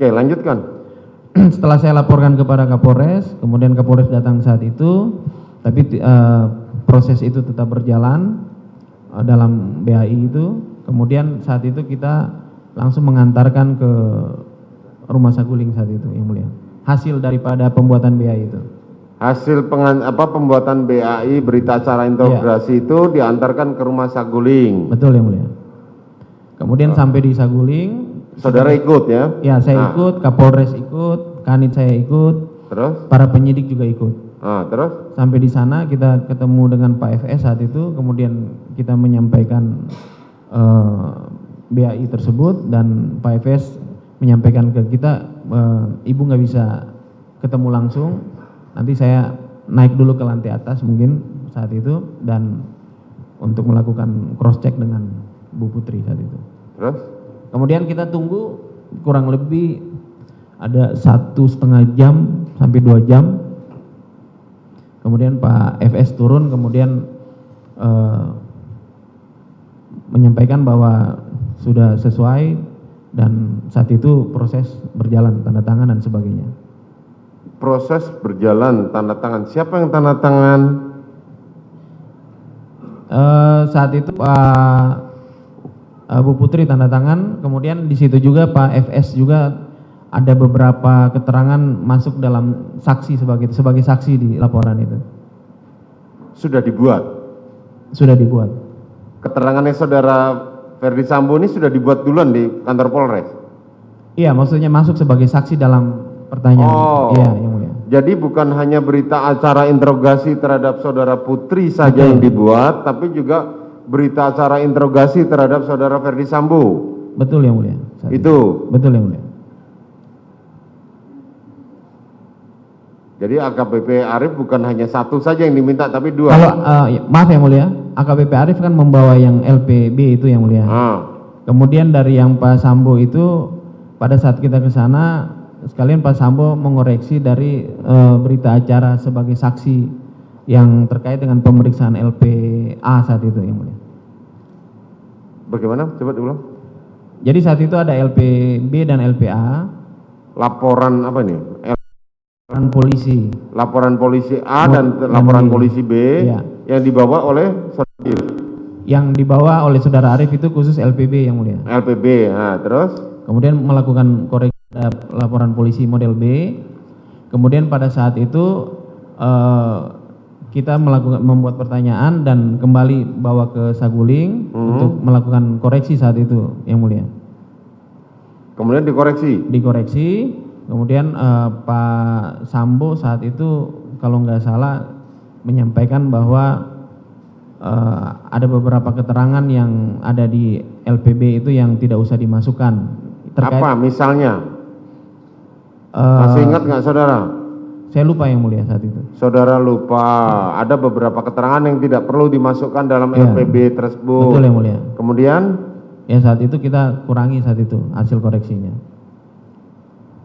Oke, lanjutkan. Setelah saya laporkan kepada Kapolres, kemudian Kapolres datang saat itu, tapi proses itu tetap berjalan dalam BAI itu. Kemudian saat itu kita langsung mengantarkan ke rumah saguling saat itu, yang mulia. Hasil daripada pembuatan BAI itu. Hasil pembuatan BAI berita acara interogasi itu diantarkan ke rumah saguling. Betul, yang mulia. Kemudian sampai di Saguling, saudara ikut ya? Ya, saya ikut, Kapolres ikut, Kanit saya ikut, terus para penyidik juga ikut. Terus Sampai di sana kita ketemu dengan Pak FS saat itu, kemudian kita menyampaikan BAI tersebut, dan Pak FS menyampaikan ke kita, ibu nggak bisa ketemu langsung, nanti saya naik dulu ke lantai atas mungkin saat itu, dan untuk melakukan cross check dengan Bu Putri saat itu. Terus Kemudian kita tunggu kurang lebih ada 1,5 jam sampai 2 jam. Kemudian Pak FS turun, kemudian menyampaikan bahwa sudah sesuai, dan saat itu proses berjalan, tanda tangan dan sebagainya. proses berjalan, tanda tangan. Siapa yang tanda tangan? Saat itu Pak Bu Putri tanda tangan, kemudian di situ juga Pak FS juga ada beberapa keterangan masuk dalam saksi sebagai saksi di laporan itu. Sudah dibuat? Sudah dibuat. Keterangannya saudara Ferdi Sambo ini sudah dibuat duluan di kantor Polres? Iya, maksudnya masuk sebagai saksi dalam pertanyaan. Oh, iya, yang mulia. Jadi bukan hanya berita acara interogasi terhadap saudara Putri saja yang dibuat, tapi juga berita acara interogasi terhadap saudara Ferdi Sambo. Betul, yang mulia. Itu. Betul, yang mulia. Jadi AKBP Arif bukan hanya satu saja yang diminta, tapi dua. Kalau maaf yang mulia, AKBP Arif kan membawa yang LPB itu yang mulia. Kemudian dari yang Pak Sambo itu pada saat kita ke sana sekalian Pak Sambo mengoreksi dari berita acara sebagai saksi yang terkait dengan pemeriksaan LPA saat itu yang mulia. Bagaimana? Coba diulang. Jadi saat itu ada LPB dan LPA. Laporan apa ini? Laporan polisi. Laporan polisi A dan laporan polisi B ya, yang dibawa oleh saudara Arif. Yang dibawa oleh saudara Arif itu khusus LPB yang mulia. LPB, nah terus? Kemudian melakukan koreksi terhadap laporan polisi model B. Kemudian pada saat itu kita membuat pertanyaan dan kembali bawa ke Saguling untuk melakukan koreksi saat itu yang mulia. Kemudian dikoreksi. Kemudian Pak Sambo saat itu kalau nggak salah menyampaikan bahwa ada beberapa keterangan yang ada di LPB itu yang tidak usah dimasukkan. Terkait, apa misalnya? Masih ingat nggak saudara? Saya lupa yang mulia saat itu. Saudara lupa, ada beberapa keterangan yang tidak perlu dimasukkan dalam LPB tersebut. Betul yang mulia. Kemudian? Ya saat itu kita kurangi saat itu hasil koreksinya.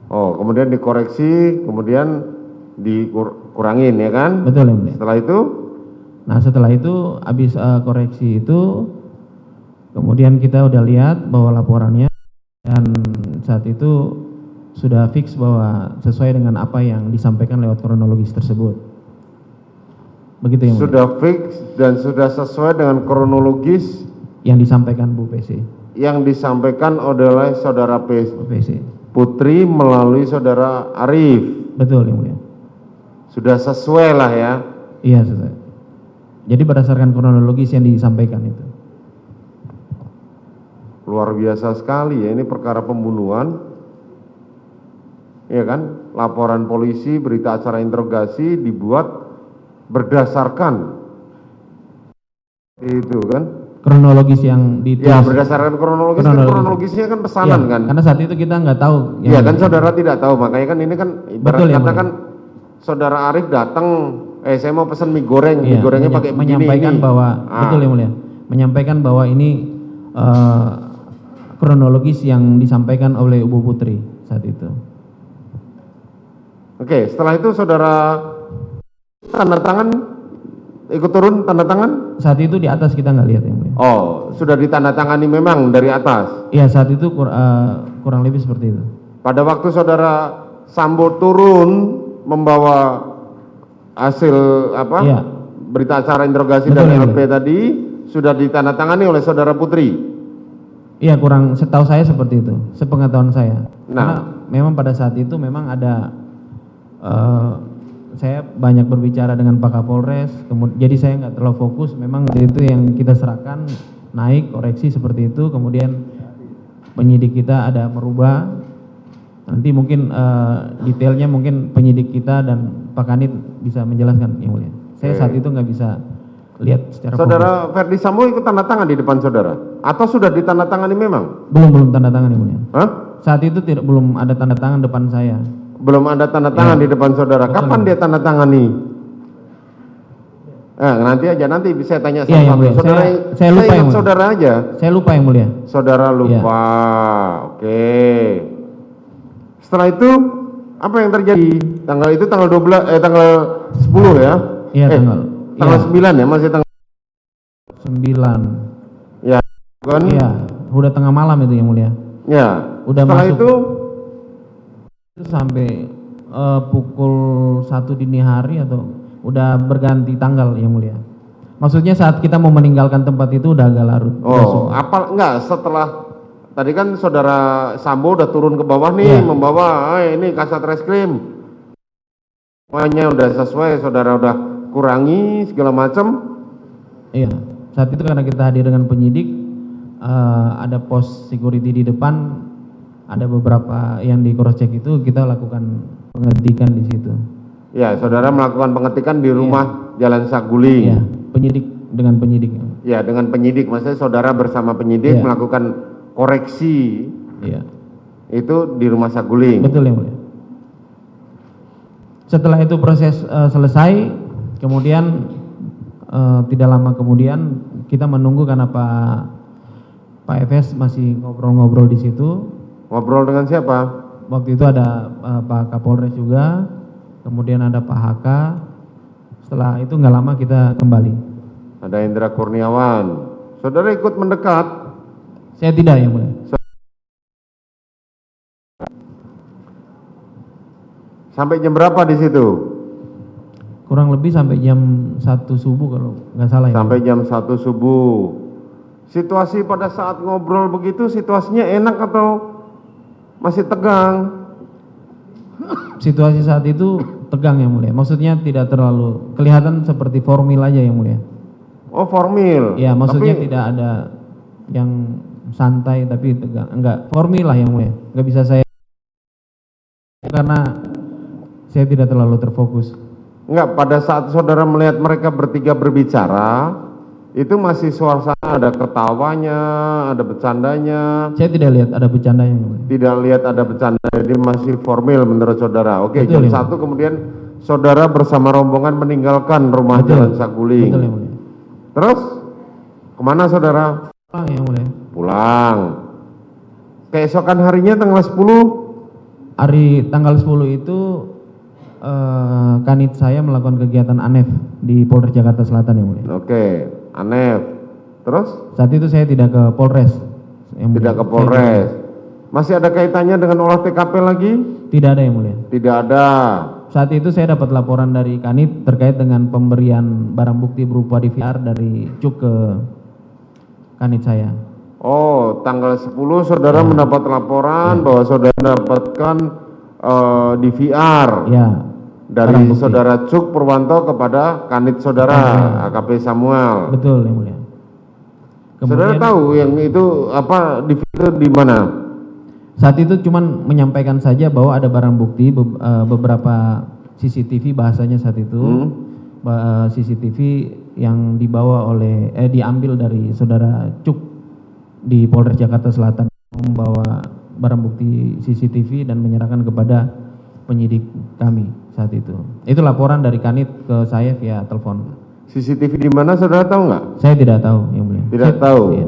Oh, kemudian dikoreksi, kemudian dikurangin ya kan? Betul yang mulia. Setelah itu? Nah setelah itu habis koreksi itu, kemudian kita udah lihat bahwa laporannya, dan saat itu sudah fix bahwa sesuai dengan apa yang disampaikan lewat kronologis tersebut. Begitu yang mulia. Sudah fix dan sudah sesuai dengan kronologis yang disampaikan Bu PC. Yang disampaikan oleh saudara PC. Putri melalui saudara Arif. Betul yang mulia. Sudah sesuai lah ya. Iya sesuai. Jadi berdasarkan kronologis yang disampaikan itu. Luar biasa sekali ya, ini perkara pembunuhan. Ya kan? Laporan polisi, berita acara interogasi dibuat berdasarkan itu kan? Kronologis yang ditulis. Ya berdasarkan kronologisnya kan pesanan ya, kan? Karena saat itu kita nggak tahu. Iya kan saudara tidak tahu, makanya kan ini kan ibarat kata kan saudara Arif datang, saya mau pesan mie goreng, mie gorengnya pakai begini. Menyampaikan bahwa betul yang mulia, menyampaikan bahwa ini kronologis yang disampaikan oleh Ibu Putri saat itu. Oke, setelah itu saudara tanda tangan, ikut turun tanda tangan? Saat itu di atas kita nggak lihat yang mulia. Oh, sudah ditandatangani memang dari atas? Iya, saat itu kurang lebih seperti itu. Pada waktu saudara Sambo turun membawa hasil apa? Iya. Berita acara interogasi Betul, dari yang LP tadi sudah ditandatangani oleh saudara Putri. Iya, kurang setahu saya seperti itu, sepengetahuan saya. Nah. Karena memang pada saat itu memang ada saya banyak berbicara dengan Pak Kapolres, jadi saya nggak terlalu fokus. Memang itu yang kita serahkan naik koreksi seperti itu, kemudian penyidik kita ada merubah. Nanti mungkin detailnya mungkin penyidik kita dan Pak Kanit bisa menjelaskan, yang mulia. Saya saat itu nggak bisa lihat secara Saudara Ferdi Sambo ikut tanda tangan di depan saudara? Atau sudah ditandatangani memang? Belum tanda tangan, yang mulia. Hah? Saat itu belum ada tanda tangan depan saya. Belum ada tanda tangan di depan saudara. Betul. Kapan dia tanda tangani? Nanti bisa tanya Iya, yang satu-satu. mulia. Saudara, Saya lupa, ingat yang mulia. saudara aja. Saya lupa, yang mulia. Saudara lupa. Oke. Setelah itu apa yang terjadi? Tanggal itu tanggal 10 ya? Iya, tanggal 9 ya, masih tanggal 9. ya kan? Iya, udah tengah malam itu, yang mulia. Ya. Udah Setelah masuk itu sampai pukul 1 dini hari atau udah berganti tanggal, yang mulia. Maksudnya saat kita mau meninggalkan tempat itu udah agak larut. setelah tadi kan saudara Sambo udah turun ke bawah nih, Iya. membawa ini kasat reskrim. Semuanya udah sesuai, saudara udah kurangi segala macam. Iya, saat itu karena kita hadir dengan penyidik, ada pos security di depan, ada beberapa yang di cross check itu kita lakukan pengetikan di situ. Ya, saudara melakukan pengetikan di rumah Jalan Saguling. Iya, penyidik dengan penyidik. Ya, dengan penyidik, maksudnya saudara bersama penyidik Iya. melakukan koreksi Iya. itu di rumah Saguling. Betul, yang mulia. Setelah itu proses selesai, kemudian tidak lama kemudian kita menunggu karena Pak Efes masih ngobrol-ngobrol di situ. Ngobrol dengan siapa? Waktu itu ada Pak Kapolres juga, kemudian ada Pak HK. Setelah itu nggak lama kita kembali. Ada Indra Kurniawan. Saudara ikut mendekat. Saya tidak, yang mulia. Sampai jam berapa di situ? Kurang lebih sampai jam 1 subuh kalau nggak salah. Sampai jam 1 subuh. Situasi pada saat ngobrol begitu, situasinya enak atau masih tegang? Situasi saat itu tegang, yang mulia. Maksudnya tidak terlalu kelihatan seperti formil aja, yang mulia. Oh, formil. Ya, maksudnya Tapi tidak ada yang santai tapi tegang. Enggak, formil lah, yang mulia. Enggak bisa saya, karena saya tidak terlalu terfokus. enggak, pada saat saudara melihat mereka bertiga berbicara, itu masih suasana ada ketawanya, ada bercandanya. Saya tidak lihat ada bercandanya, yang mulia. Tidak lihat ada bercanda, jadi masih formil menurut saudara. Oke, Betul, jam ya. 1 kemudian saudara bersama rombongan meninggalkan rumah Betul. Jalan Saguling. Betul, yang mulia. Terus kemana saudara? Yang mulia. Pulang. Keesokan harinya tanggal 10. Hari tanggal 10 itu kanit saya melakukan kegiatan ANEF di Polres Jakarta Selatan, yang mulia. Oke, ANEF. Terus? Saat itu saya tidak ke Polres, yang mulia. Tidak ke Polres. Masih ada kaitannya dengan olah TKP lagi? Tidak ada, yang mulia. Tidak ada. Saat itu saya dapat laporan dari Kanit terkait dengan pemberian barang bukti berupa DVR dari Cuk ke Kanit saya. Oh, tanggal 10 saudara mendapat laporan bahwa saudara mendapatkan DVR Ya. dari barang bukti. saudara Cuk Purwanto kepada Kanit saudara, AKP Samuel. Betul, yang mulia. Saudara tahu yang itu apa DVR itu di mana? Saat itu cuman menyampaikan saja bahwa ada barang bukti beberapa CCTV bahasanya saat itu. CCTV yang dibawa oleh diambil dari saudara Cuk di Polres Jakarta Selatan, membawa barang bukti CCTV dan menyerahkan kepada penyidik kami saat itu. Itu laporan dari Kanit ke saya via telepon. CCTV di mana saudara tahu nggak? Saya tidak tahu, yang mulia. Tidak tahu. Iya.